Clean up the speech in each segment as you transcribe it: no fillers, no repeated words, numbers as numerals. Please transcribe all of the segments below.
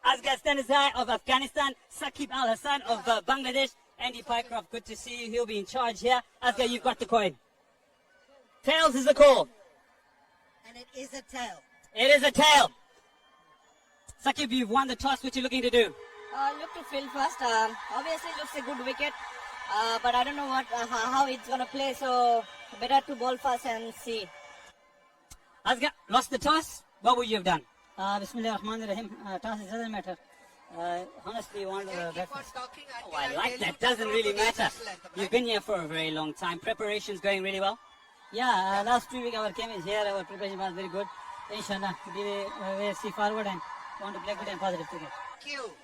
Afghanistan of Afghanistan, Saqib Al Hassan of Bangladesh, Andy Pycroft, good to see you. He'll be in charge here. Asghar, you've got the coin. Tails is the call. And it is a tail. It is a tail. Saqib, you've won the toss. What are you looking to do? Look to field first. Obviously looks a good wicket, but I don't know how it's gonna play. So better to ball first and see. Asghar, lost the toss. What would you have done? Bismillah ar-Rahman ar-Rahim. Toss, it doesn't matter. Honestly, you want breakfast. Oh, I like that. Doesn't really matter. You've been here for a very long time. Preparation's going really well? Yeah, last 2 weeks our came is here. Our preparation was very good. Inshallah, we see forward and want to play good and positive cricket.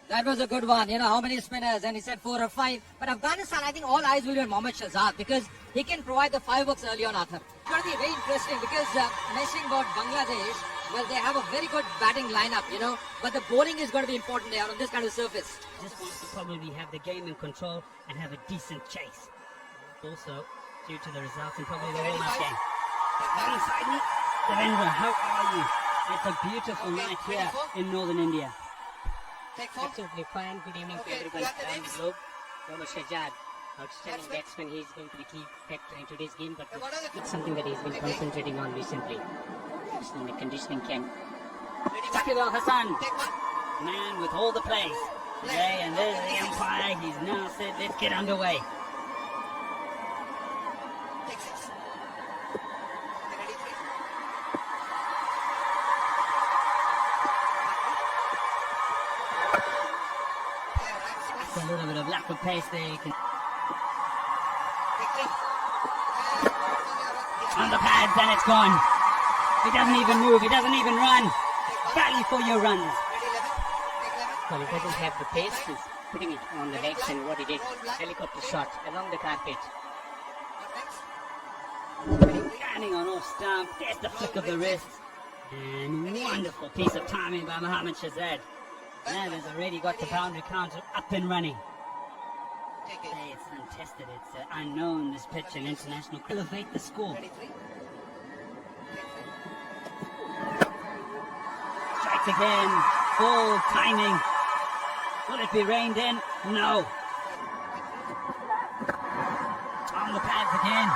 That was a good one. You know, how many spinners? And he said 4 or 5. But Afghanistan, I think all eyes will be on Mohammad Shahzad because he can provide the fireworks early on, Arthur. It's going to be very interesting because mentioning about Bangladesh, well, they have a very good batting lineup, you know, but the bowling is going to be important there on this kind of surface. Just wants to probably have the game in control and have a decent chase. Also, due to the results and probably the warm-up game. Alongside me, Devendra, how are you? It's a beautiful night here in northern India. Absolutely fine. Good evening to everybody around the globe. Mohammad Shahzad, outstanding batsman. He's going to be key factor in today's game, but it's something that he's been concentrating on recently. Just in the conditioning camp. Saqib Al Hassan, man with all the plays today, and there's the umpire. He's now said, let's get underway. A little bit of lack of pace there. You can... On the pads, and it's gone. He doesn't even move. He doesn't even run. Value for your runs. Well, he doesn't have the pace. He's putting it on the legs, and what he did, helicopter shot along the carpet. Standing on off stump. There's the flick of the wrist. And wonderful piece of timing by Mohammad Shahzad. Now there's already got the boundary counter up and running. Hey, it's untested, it's unknown, this pitch, and international. Elevate the score. Strikes again, full timing. Will it be reined in? No. On the pads again.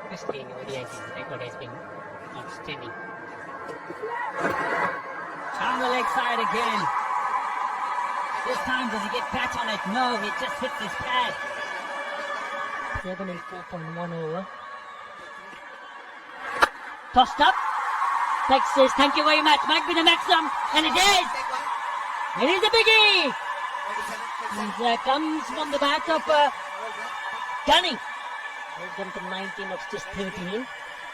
This game, ODI's record has been outstanding. On the leg side again. This time does he get bat on it? No, he just hits his pad. 7 and 4.1 over. Tossed up. Tex says, thank you very much. Might be the maximum. And it is. It is a biggie. And comes from the bat of Gunning. Moved them to 19 of just 13.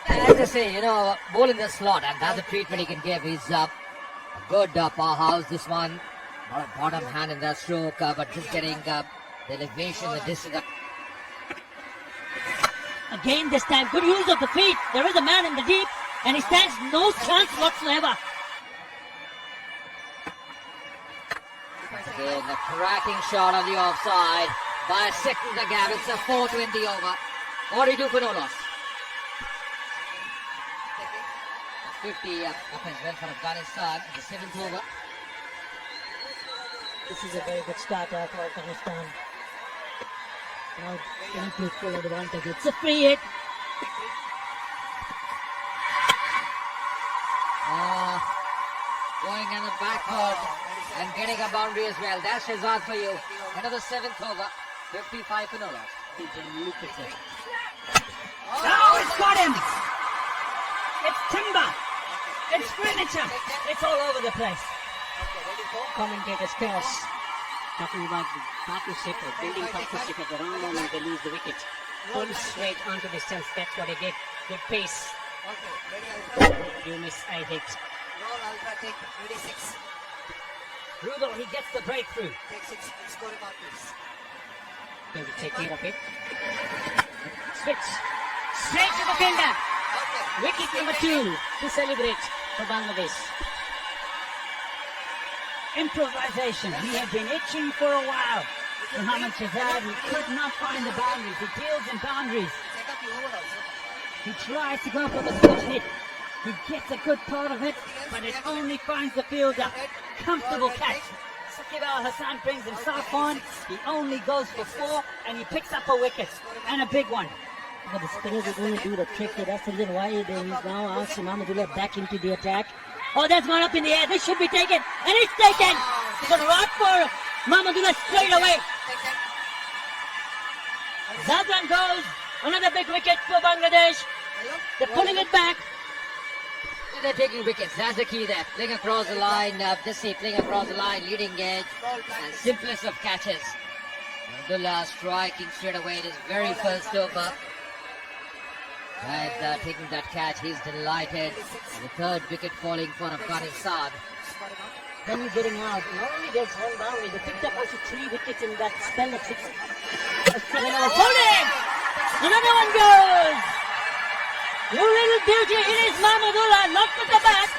As I say, you know, ball in the slot, and that's the treatment he can give. He's a good powerhouse, this one. Not a bottom hand in that stroke, but just getting the elevation, the distance. Again this time, good use of the feet. There is a man in the deep, and he stands no chance whatsoever. Again, the cracking shot on the offside. By a second the gap, it's a 420 over. 42 for no loss. 50 offense went for Afghanistan in the 7th over. This is a very good start for Afghanistan. Now, can you full advantage? It's a free hit. Going on the back foot and getting a boundary as well. That's Shahzad for you. Another 7th over. 55 for no loss. Look at it. Oh, it's got him! It's timber! It's furniture! It's all over the place. Commentators curse, talking about the partnership or building partnership at the wrong moment they lose the wicket. Pull straight onto the distance, that's what he did. Good pace. You miss, I hit. Rubel, he gets the breakthrough. Going to take care of it. Switch. Straight to the fielder. Wicket number 2 to celebrate for Bangladesh. Improvisation. He had been itching for a while. Mohammad Shahzad, he could not find the boundaries. He deals in boundaries. He tries to go for the switch hit. He gets a good part of it, but it only finds the fielder. Comfortable catch. Sakib Al Hassan brings himself on. He only goes for 4 and he picks up a wicket and a big one. But the spinners are going to do the trick. That's the reason why he's now asked Mahmudullah back into the attack. Oh, that's gone up in the air. This should be taken. And it's taken. It's a rod for Mahmudullah straight away. Zadran goes. Another big wicket for Bangladesh. They're pulling it back. They're taking wickets. That's the key there. Playing across the line. Playing across the line. Leading edge. And simplest of catches. Abdullah striking straight away in his very first over. And taking that catch, he's delighted. The third wicket falling for Afghanistan. Then you're getting out. Not only there's one boundary, they picked up also 3 wickets in that spell of 6. Hold it! Another one goes! You little beauty, it is Mahmudullah, not with the bat.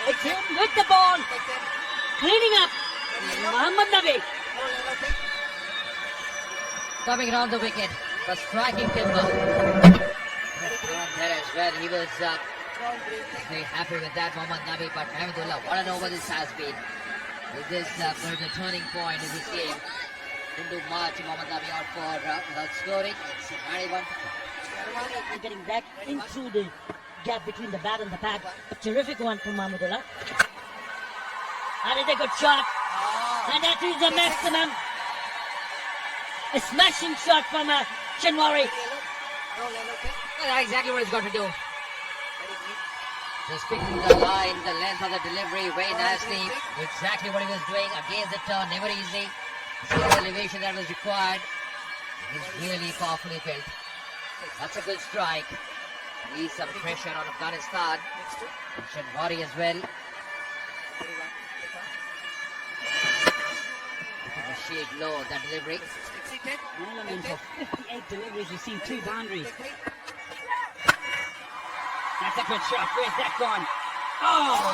It's him with the ball. Cleaning up. Muhammad Nabi. Coming around the wicket, the striking timber. There as well, he was very happy with that, Muhammad Nabi, but Mahmudullah, what an over this has been. This is going to be a turning point in this game. Into March, Muhammad Nabi out for without scoring. It's 91. Getting back into the gap between the bat and the pad. A terrific one from Mahmudullah. That is a good shot. And that is the maximum. A smashing shot from Shinwari. That's exactly what he's got to do. Just picking the line, the length of the delivery, very nicely. Exactly what he was doing against the turn, never easy. See the elevation that was required. He's really powerfully built. That's a good strike. Release some pressure on Afghanistan. And Shinwari as well. The shade low, that delivery. An element of 58 deliveries, you've seen 2 boundaries. That's a good shot. Where's that gone? Oh!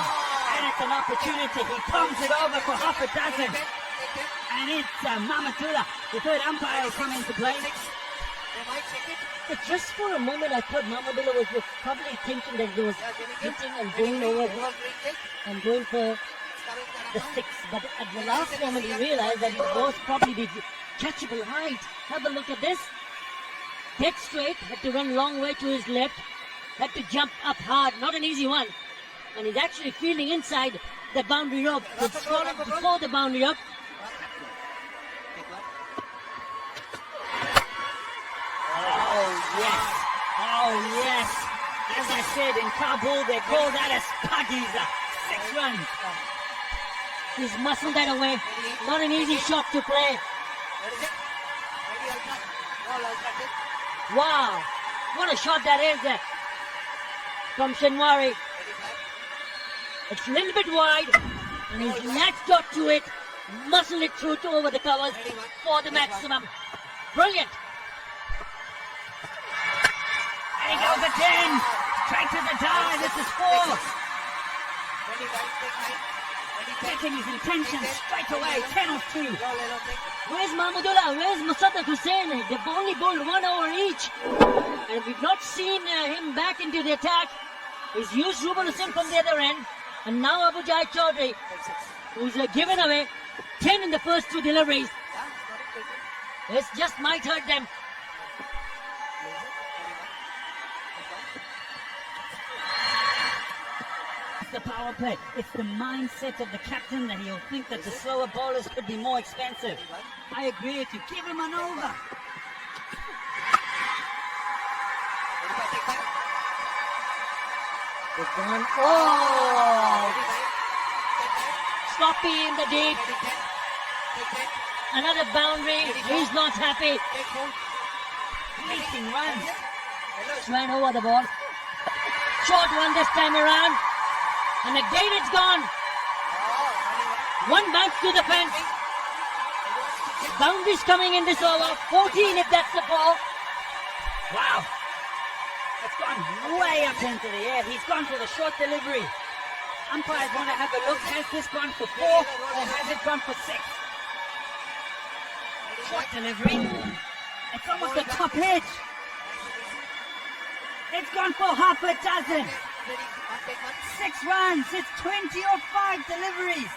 And it's an opportunity. He palms it over for half a dozen. And it's Mahmudullah. The third umpire will come into play. But just for a moment, I thought Mahmudullah was probably thinking that he was hitting and going over and going for the 6. But at the last moment, he realized that it was probably the catchable height. Have a look at this. Dead straight, had to run a long way to his left, had to jump up hard, not an easy one. And he's actually fielding inside the boundary rope. He's fallen before the boundary rope. Oh, yes. Oh, yes. As I said, in Kabul, they call that a Spagiza. 6 runs. He's muscled that away. Not an easy shot to play. Wow. What a shot that is there from Shinwari. It's a little bit wide, and he's latched up to it, muscled it through to over the covers for the maximum. Brilliant. And he goes again. Straight to the die. This is 4. Getting his intention straight away. 10 off 2. Where's Mahmudullah? Where's Musaddiq Hussain? They've only bowled 1 over each. And we've not seen him back into the attack. He's used Ruben Hussain from the other end. And now Abu Jai Chaudhry, who's given away 10 in the first 2 deliveries. This just might hurt them. It's the power play. It's the mindset of the captain that he'll think that the slower bowlers could be more expensive. I agree with you. Give him an over. It's gone. Oh! Sloppy in the deep. Another boundary. He's not happy. Making runs. Ran over the ball. Short one this time around. And again it's gone. 1 bounce to the fence. Boundaries coming in this over. 14 if that's the ball. Wow. It's gone way up into the air. He's gone for the short delivery. Umpires want to have a look. Has this gone for 4 or has it gone for 6? Short delivery. It's almost a top edge. It's gone for half a dozen. runs. It's 20 or 5 deliveries.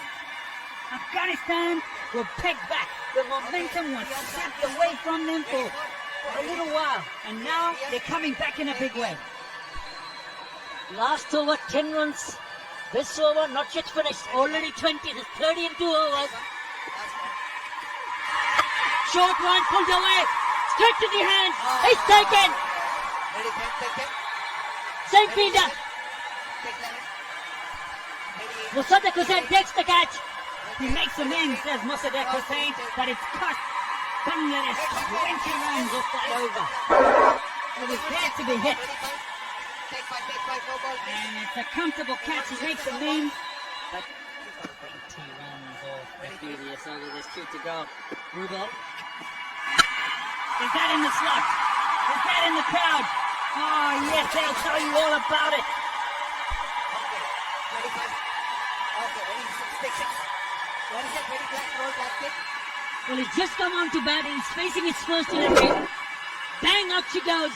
Afghanistan were pegged back. The momentum was sapped away from them for a little while. And now they're coming back in a big way. Last over 10 runs. This over not yet finished. Already 20. There's 30 in 2 overs. Short one pulled away. Straight to the hands. It's taken. Same fielder. Mossadegh Hussain takes the catch. He makes amends, says Mossadegh Hussain, but it's cost Bangladesh 20 runs off that over. It was there to be hit. And it's a comfortable catch. He makes amends, but 20 runs off the previous over. There's 2 to go. Rubel. is that in the slot? Is that in the crowd? Oh yes, they'll tell you all about it. Well, he's just come on to bat. He's facing his first delivery. Bang, out she goes.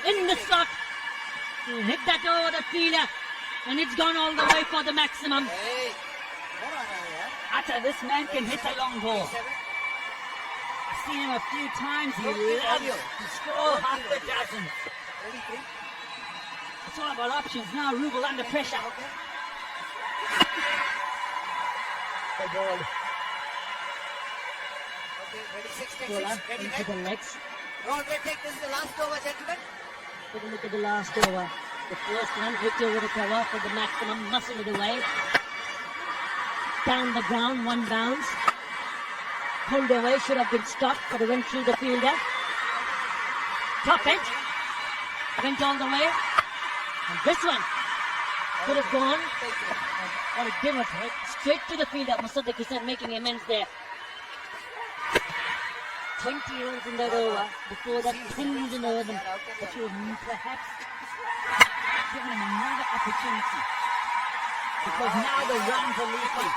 In the slot. He hit that over the fielder. And it's gone all the way for the maximum. Atta, this man can hit a long ball. I've seen him a few times. He loves to score half a dozen. It's all about options now. Rubel under pressure. The ball. Bowler into the legs. This is the last over, gentlemen. Take a look at the last over. The first one, hit over the cover for the maximum, muscle it away. Down the ground, 1 bounce. Pulled away, should have been stopped, but it went through the fielder. Top edge. Went all the way. And this one could have gone. What it did was hit straight to the fielder. Mossadegh Hussain making amends there. 20 runs in that over. Before that, 10 runs in over them. But you would perhaps Given him another opportunity. Because now the runs are leaking.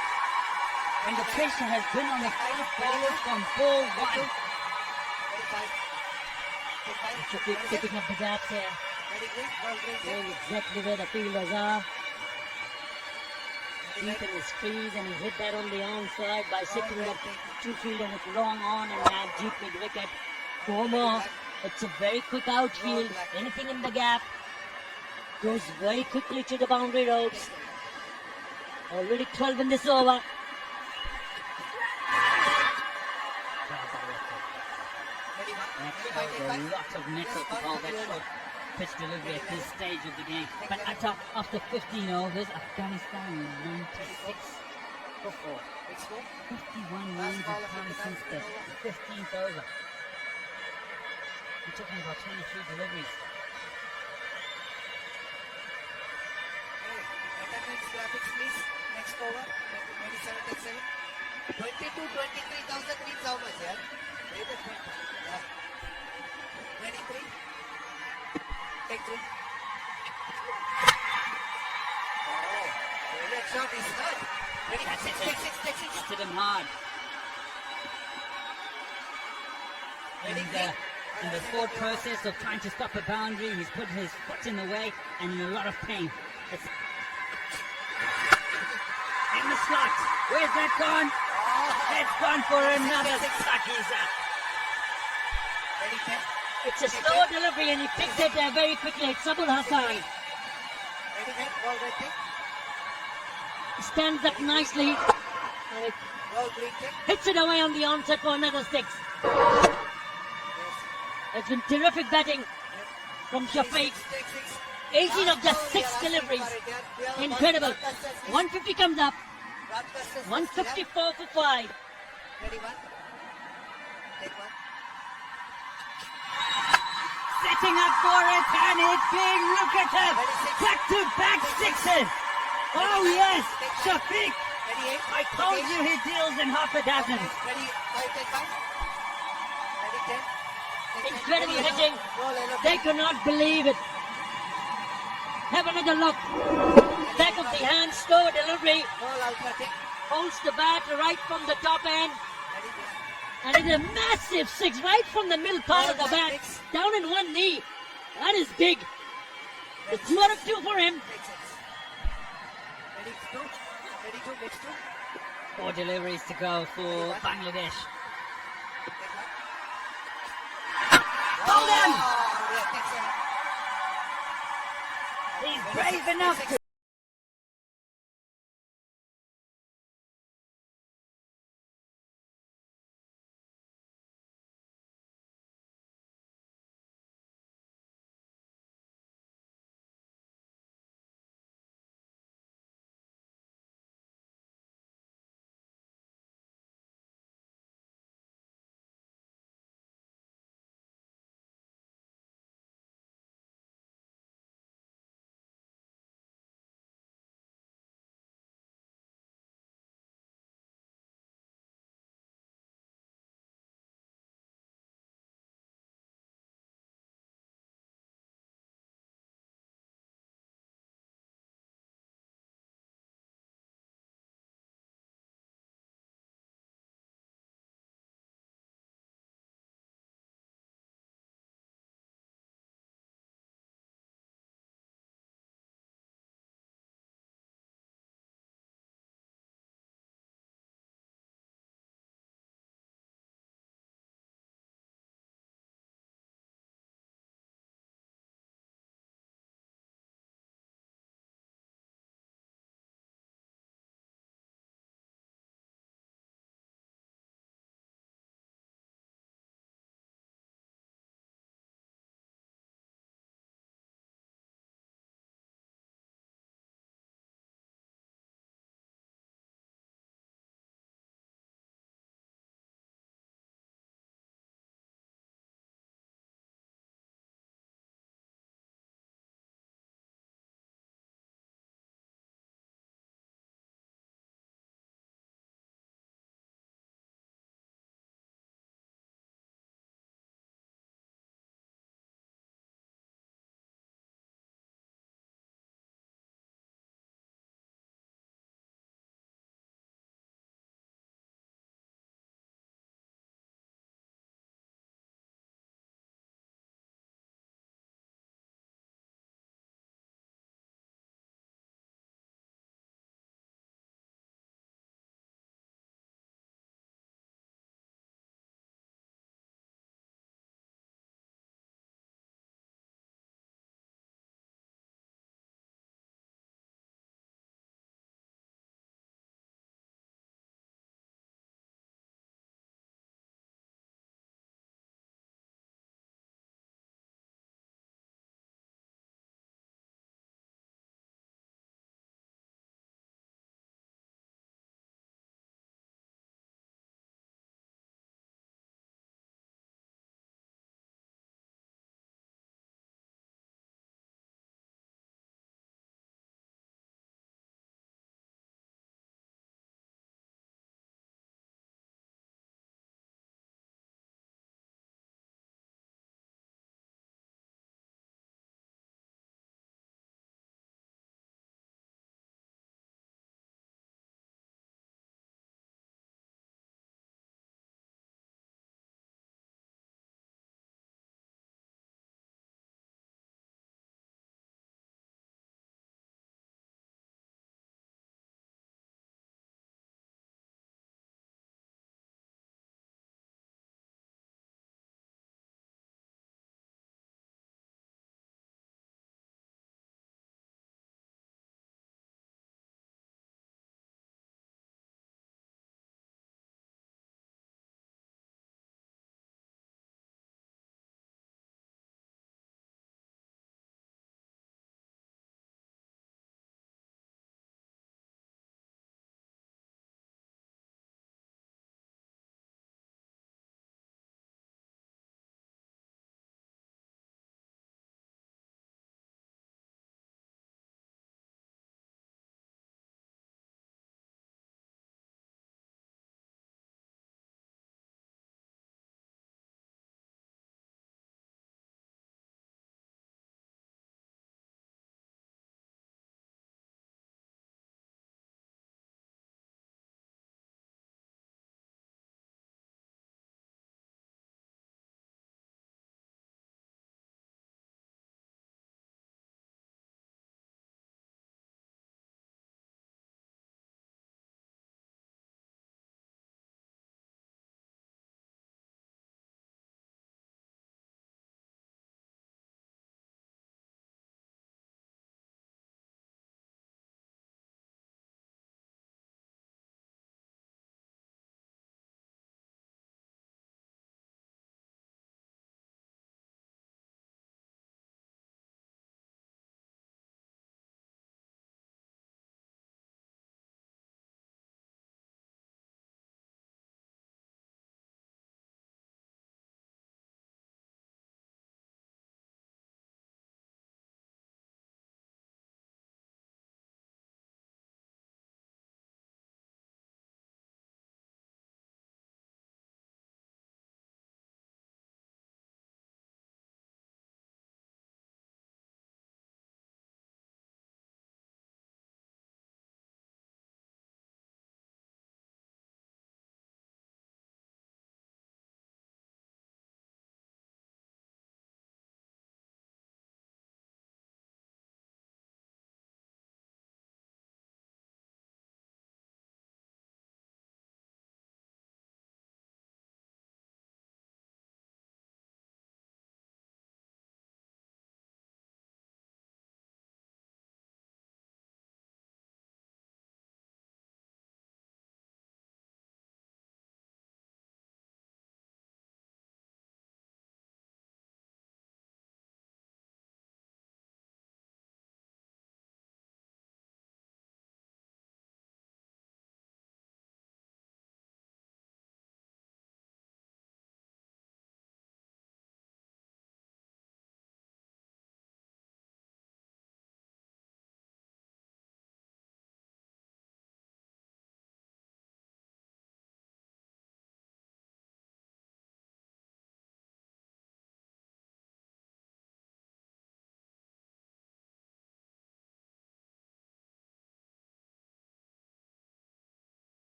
And the pressure has been on the fast bowlers from ball 1. picking up the gaps here. Knowing exactly where the fielders are. Deep in his trees, and he hit that on the onside by sitting that 2 fielder with long on and now deep mid wicket. 4 more. It's a very quick outfield. Anything in the gap goes very quickly to the boundary ropes. Already 12 in this over. A lot of network with all that short pitch delivery at this stage of the game. But after 15 overs, Afghanistan 96 for 4. 51 runs have come since the 15th over. We're talking about 23 deliveries. Graphics, please. Next over. 27-7. 22-23,000 means how much, yeah? 23. Take 3. Oh, that shot is hard. 26, take 6. Hit him hard. In the thought process of trying to stop a boundary, he's put his foot in the way and in a lot of pain. It's in the slot. Where's that gone? It's gone for another Sakiza. It's a slow delivery and he picks it very quickly. It's Abul Hassan. He stands up nicely and it hits it away on the onset for another 6. It's been terrific batting from Shafiq. 18 of just 6 deliveries. Incredible. 150 comes up. 154 for 5. Setting up for it, and it's big. Look at him. Back-to-back 6s. Oh yes, Shafiq. I told you he deals in half a dozen. Incredible hitting. They could not believe it. Have another look. Back of the hand, slow delivery. Holds the bat right from the top end. And it's a massive 6 right from the middle part of the bat. Down in one knee. That is big. It's 2 out of 2 for him. Four deliveries to go for Bangladesh. Hold him! He's brave enough to